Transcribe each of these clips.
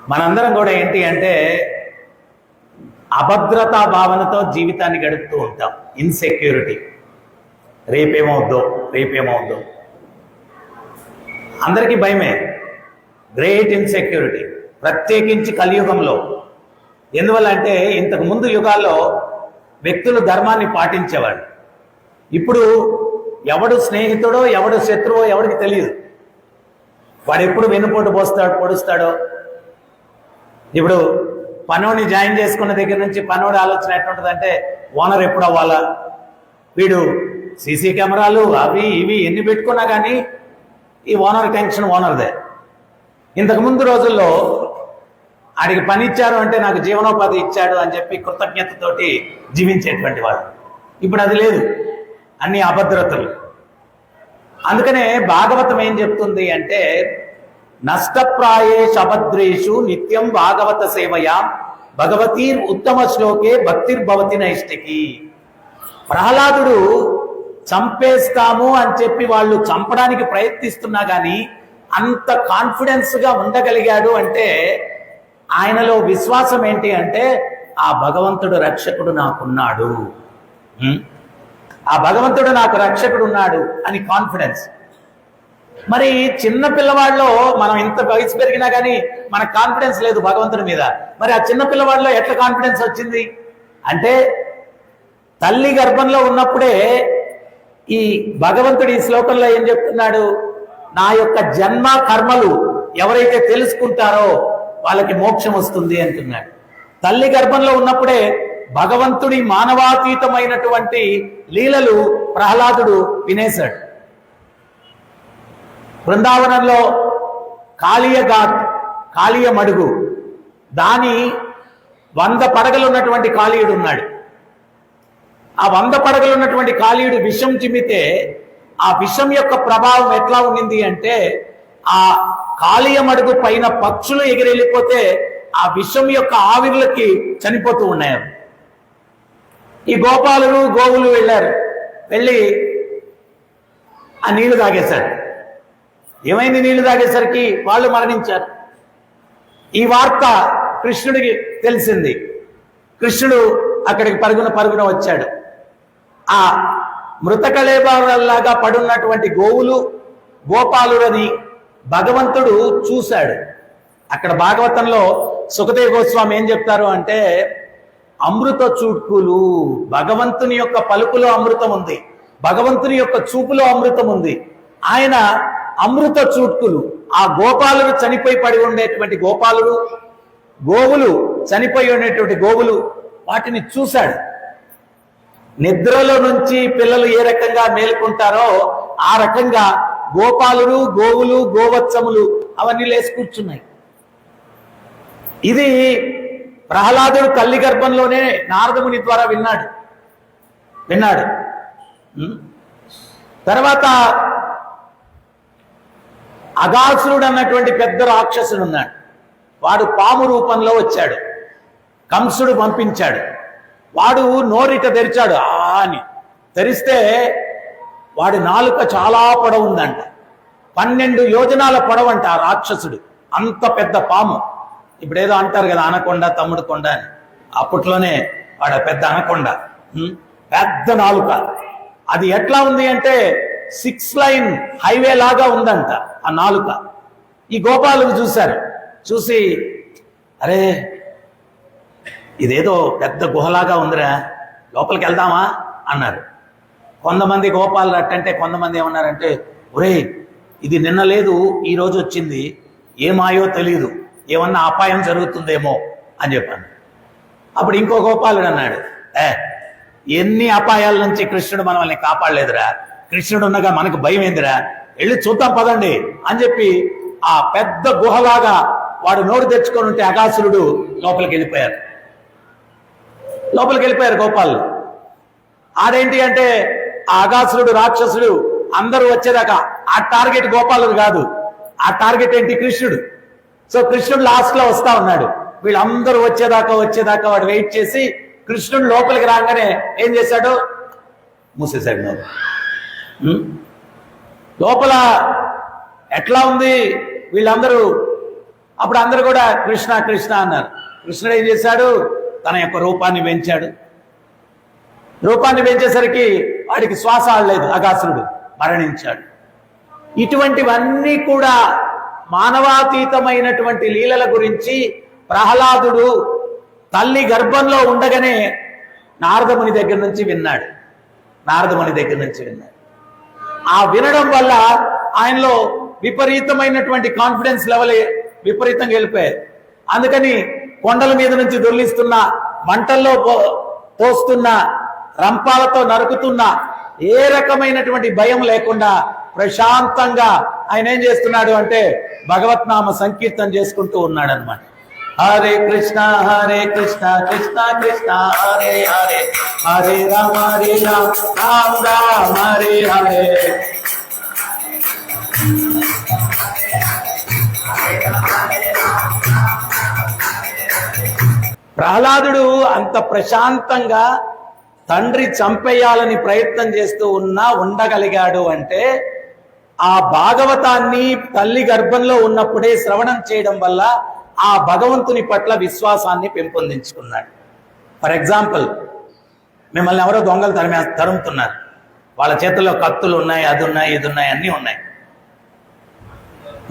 మనందరం కూడా ఏంటి అంటే అభద్రతా భావనతో జీవితాన్ని గడుపుతూ ఉంటాం. ఇన్సెక్యూరిటీ, రేపేమవుద్దో రేపేమవుద్దో అందరికీ భయమే. గ్రేట్ ఇన్సెక్యూరిటీ, ప్రత్యేకించి కలియుగంలో. ఎందువల్ల అంటే ఇంతకు ముందు యుగాల్లో వ్యక్తులు ధర్మాన్ని పాటించేవాడు. ఇప్పుడు ఎవడు స్నేహితుడో ఎవడు శత్రువో ఎవరికి తెలియదు. వాడు ఎప్పుడు వెన్నుపోటు పొడుస్తాడో. ఇప్పుడు పనోడిని జాయిన్ చేసుకున్న దగ్గర నుంచి పనోడి ఆలోచన ఎట్లుంటుందంటే ఓనర్ ఎప్పుడు అవ్వాలా, వీడు సీసీ కెమెరాలు అవి ఇవి ఎన్ని పెట్టుకున్నా కానీ ఈ ఓనర్ టెన్షన్ ఓనర్దే. ఇంతకుముందు రోజుల్లో ఆడికి పని ఇచ్చారు అంటే నాకు జీవనోపాధి ఇచ్చాడు అని చెప్పి కృతజ్ఞతతోటి జీవించేటువంటి వాడు. ఇప్పుడు అది లేదు, అన్ని అభద్రతలు. అందుకనే భాగవతం ఏం చెప్తుంది అంటే నష్టప్రాయేషు అభద్రేషు నిత్యం భాగవత సేవయా భగవతీర్ ఉత్తమ శ్లోకే భక్తిర్భవతి నైష్టికి. ప్రహ్లాదుడు చంపేస్తాము అని చెప్పి వాళ్ళు చంపడానికి ప్రయత్నిస్తున్నా కానీ అంత కాన్ఫిడెన్స్గా ఉండగలిగాడు అంటే ఆయనలో విశ్వాసం ఏంటి అంటే ఆ భగవంతుడు రక్షకుడు నాకున్నాడు, ఆ భగవంతుడు నాకు రక్షకుడు ఉన్నాడు అని కాన్ఫిడెన్స్. మరి చిన్న పిల్లవాడిలో మనం ఇంత వయసు పెరిగినా కానీ మనకు కాన్ఫిడెన్స్ లేదు భగవంతుడి మీద. మరి ఆ చిన్న పిల్లవాడిలో ఎట్లా కాన్ఫిడెన్స్ వచ్చింది అంటే తల్లి గర్భంలో ఉన్నప్పుడే ఈ భగవంతుడు ఈ శ్లోకంలో ఏం చెప్తున్నాడు, నా యొక్క జన్మ కర్మలు ఎవరైతే తెలుసుకుంటారో వాళ్ళకి మోక్షం వస్తుంది అంటున్నాడు. తల్లి గర్భంలో ఉన్నప్పుడే భగవంతుడి మానవాతీతమైనటువంటి లీలలు ప్రహ్లాదుడు వినేశాడు. బృందావనంలో కాళీయ మడుగు, దాని 100 పడగలు ఉన్నటువంటి కాళీయుడు ఉన్నాడు. ఆ 100 పడగలు ఉన్నటువంటి కాళీయుడు విషం చిమ్మితే ఆ విషం యొక్క ప్రభావం ఎట్లా ఉండింది అంటే ఆ కాళీయ మడుగు పైన పక్షులు ఎగిరెళ్ళిపోతే ఆ విషం యొక్క ఆవిర్లకి చనిపోతూ ఉన్నాయి. ఈ గోపాలులు గోవులు వెళ్ళి ఆ నీళ్లు తాగేశారు. ఏమైంది? నీళ్లు తాగేసరికి వాళ్ళు మరణించారు. ఈ వార్త కృష్ణుడికి తెలిసింది. కృష్ణుడు అక్కడికి పరుగున వచ్చాడు. ఆ మృతకళేబరాల్లాగా పడున్నటువంటి గోవులు గోపాలులని భగవంతుడు చూశాడు. అక్కడ భాగవతంలో సుఖదేవ గోస్వామి ఏం చెప్తారు అంటే అమృత చూడ్కులు, భగవంతుని యొక్క పలుకులో అమృతం ఉంది, భగవంతుని యొక్క చూపులో అమృతం ఉంది. ఆయన అమృత చూడ్కులు, ఆ గోపాలుడు చనిపోయి పడి ఉండేటువంటి గోపాలుడు, గోవులు చనిపోయి ఉండేటువంటి గోవులు, వాటిని చూశాడు. నిద్రలో నుంచి పిల్లలు ఏ రకంగా మేలుకుంటారో ఆ రకంగా గోపాలుడు గోవులు గోవత్సములు అవన్నీ లేచి కూర్చున్నాయి. ఇది ప్రహ్లాదుడు తల్లి గర్భంలోనే నారదముని ద్వారా విన్నాడు. తర్వాత అగాసురుడు అన్నటువంటి పెద్ద రాక్షసుడు ఉన్నాడు. వాడు పాము రూపంలో వచ్చాడు. కంసుడు పంపించాడు. వాడు నోరిట తెరిచాడు. అని తెరిస్తే వాడి నాలుక చాలా పొడవుందంట. 12 యోజనాల పొడవంట ఆ రాక్షసుడు. అంత పెద్ద పాము. ఇప్పుడేదో అంటారు కదా అనకొండ తమ్ముడు కొండ అని. అప్పట్లోనే వాడు పెద్ద అనకొండ, పెద్ద నాలుక. అది ఎట్లా ఉంది అంటే 6 లైన్ హైవే లాగా ఉందంట ఆ నాలుక. ఈ గోపాలులు చూశారు. చూసి అరే ఇదేదో పెద్ద గుహలాగా ఉందిరా, లోపలికి వెళ్దామా అన్నారు. కొంతమంది గోపాలు అట్టంటే కొంతమంది ఏమన్నారంటే ఒరేయ్ ఇది నిన్న లేదు ఈ రోజు వచ్చింది, ఏమాయో తెలియదు, ఏమన్నా అపాయం జరుగుతుందేమో అని చెప్పాను. అప్పుడు ఇంకో గోపాలుడు అన్నాడు, ఎన్ని అపాయాల నుంచి కృష్ణుడు మనల్ని కాపాడలేదురా, కృష్ణుడు ఉండగా మనకు భయం ఏందిరా, వెళ్ళి చూద్దాం పదండి అని చెప్పి ఆ పెద్ద గుహలాగా వాడు నోరు తెచ్చుకొని ఉంటే అగాసురుడు లోపలికి వెళ్ళిపోయారు గోపాలు. ఆడేంటి అంటే ఆ అగాసురుడు రాక్షసుడు అందరూ వచ్చేదాకా ఆ టార్గెట్ గోపాలుడు కాదు, ఆ టార్గెట్ ఏంటి కృష్ణుడు. సో కృష్ణుడు లాస్ట్ లో వస్తా ఉన్నాడు. వీళ్ళందరూ వచ్చేదాకా వాడు వెయిట్ చేసి కృష్ణుడు లోపలికి రాగానే ఏం చేశాడు, మూసేశాడు నోరు. లోపల ఎట్లా ఉంది, వీళ్ళందరూ అప్పుడు అందరూ కూడా కృష్ణ కృష్ణ అన్నారు. కృష్ణుడు ఏం చేశాడు? తన యొక్క రూపాన్ని పెంచాడు. రూపాన్ని పెంచేసరికి వాడికి శ్వాస ఆడలేదు, అగాసురుడు మరణించాడు. ఇటువంటివన్నీ కూడా మానవాతీతమైనటువంటి లీలల గురించి ప్రహ్లాదుడు తల్లి గర్భంలో ఉండగానే నారదముని దగ్గర నుంచి విన్నాడు. ఆ వినడం వల్ల ఆయనలో విపరీతమైనటువంటి కాన్ఫిడెన్స్ లెవెల్ విపరీతంగా వెళ్ళిపోయాయి. అందుకని కొండల మీద నుంచి దొర్లిస్తున్న, మంటల్లో పోస్తున్న, రంపాలతో నరుకుతున్న ఏ రకమైనటువంటి భయం లేకుండా ప్రశాంతంగా ఆయన ఏం చేస్తున్నాడు అంటే భగవత్నామ సంకీర్తన చేసుకుంటూ ఉన్నాడు అనమాట. హరే కృష్ణ కృష్ణ కృష్ణ హరే హరే, హరే రామ రామ రామ హరే హరే. ప్రహ్లాదుడు అంత ప్రశాంతంగా తండ్రి చంపేయాలని ప్రయత్నం చేస్తూ ఉండగలిగాడు అంటే ఆ భాగవతాన్ని తల్లి గర్భంలో ఉన్నప్పుడే శ్రవణం చేయడం వల్ల ఆ భగవంతుని పట్ల విశ్వాసాన్ని పెంపొందించుకున్నాడు. ఫర్ ఎగ్జాంపుల్, మిమ్మల్ని ఎవరో దొంగలు తరుముతున్నారు. వాళ్ళ చేతుల్లో కత్తులు ఉన్నాయి, అది ఉన్నాయి, ఇది ఉన్నాయి, అన్నీ ఉన్నాయి.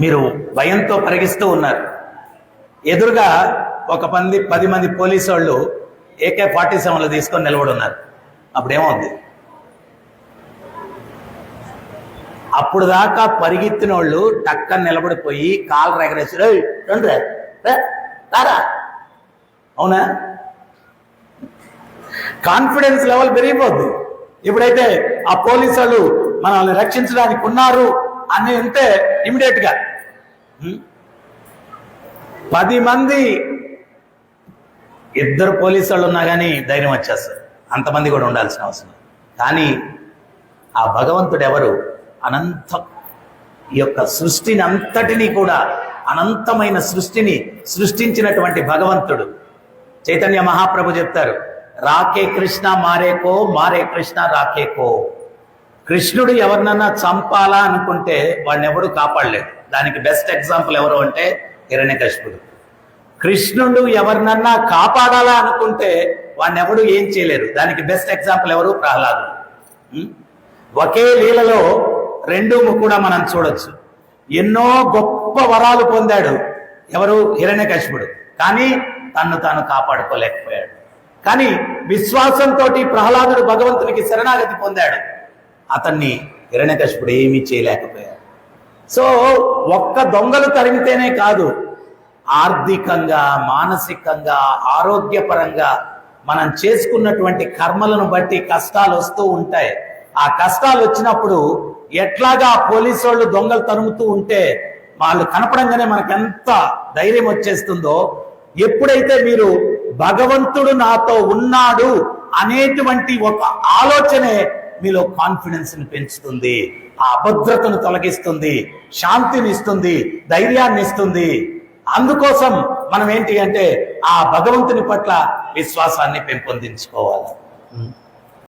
మీరు భయంతో పరిగిస్తూ ఉన్నారు. ఎదురుగా ఒక 10 మంది పోలీసు వాళ్ళు AK-47 తీసుకొని నిలబడి ఉన్నారు. అప్పుడేమవుద్ది? అప్పుడు దాకా పరిగెత్తిన వాళ్ళు టక్కని నిలబడిపోయి కాళ్ళు ఎగరేసి రారా, అవునా? కాన్ఫిడెన్స్ లెవెల్ పెరిగిపోద్ది. ఎప్పుడైతే ఆ పోలీసు వాళ్ళు మనల్ని రక్షించడానికి ఉన్నారు అని ఉంటే ఇమీడియట్ గా 10 మంది, 2 పోలీసు వాళ్ళు ఉన్నా కానీ ధైర్యం వచ్చేస్తారు. అంతమంది కూడా ఉండాల్సిన అవసరం. కానీ ఆ భగవంతుడు ఎవరు? అనంతం. ఈ యొక్క సృష్టిని అంతటినీ కూడా, అనంతమైన సృష్టిని సృష్టించినటువంటి భగవంతుడు. చైతన్య మహాప్రభు చెప్తారు, రాకే కృష్ణ మారేకో, మారే కృష్ణ రాకేకో. కృష్ణుడు ఎవరినన్నా చంపాలా అనుకుంటే వాడిని ఎవడు కాపాడలేడు. దానికి బెస్ట్ ఎగ్జాంపుల్ ఎవరు అంటే హిరణ్యకశిపుడు. కృష్ణుడు ఎవరినన్నా కాపాడాలా అనుకుంటే వాడిని ఎవడు ఏం చేయలేరు. దానికి బెస్ట్ ఎగ్జాంపుల్ ఎవరు? ప్రహ్లాదుడు. ఒకే లీలలో 2 కూడా మనం చూడొచ్చు. ఎన్నో గొప్ప వరాలు పొందాడు ఎవరు? హిరణ్యకశిపుడు. కానీ తన్ను తాను కాపాడుకోలేకపోయాడు. కానీ విశ్వాసంతో ప్రహ్లాదుడు భగవంతునికి శరణాగతి పొందాడు. అతన్ని హిరణ్యకశిపుడు ఏమీ చేయలేకపోయాడు. సో ఒక్క దొంగలు తరిమితేనే కాదు, ఆర్థికంగా, మానసికంగా, ఆరోగ్యపరంగా మనం చేసుకున్నటువంటి కర్మలను బట్టి కష్టాలు వస్తూ ఉంటాయి. ఆ కష్టాలు వచ్చినప్పుడు ఎట్లాగా పోలీసు వాళ్ళు దొంగలు తరుముతూ ఉంటే వాళ్ళు కనపడంగానే మనకు ఎంత ధైర్యం వచ్చేస్తుందో, ఎప్పుడైతే మీరు భగవంతుడు నాతో ఉన్నాడు అనేటువంటి ఒక ఆలోచనే మీలో కాన్ఫిడెన్స్ ని పెంచుతుంది, ఆ అభద్రతను తొలగిస్తుంది, శాంతిని ఇస్తుంది, ధైర్యాన్ని ఇస్తుంది. అందుకోసం మనం ఏంటి అంటే ఆ భగవంతుని పట్ల విశ్వాసాన్ని పెంపొందించుకోవాలి.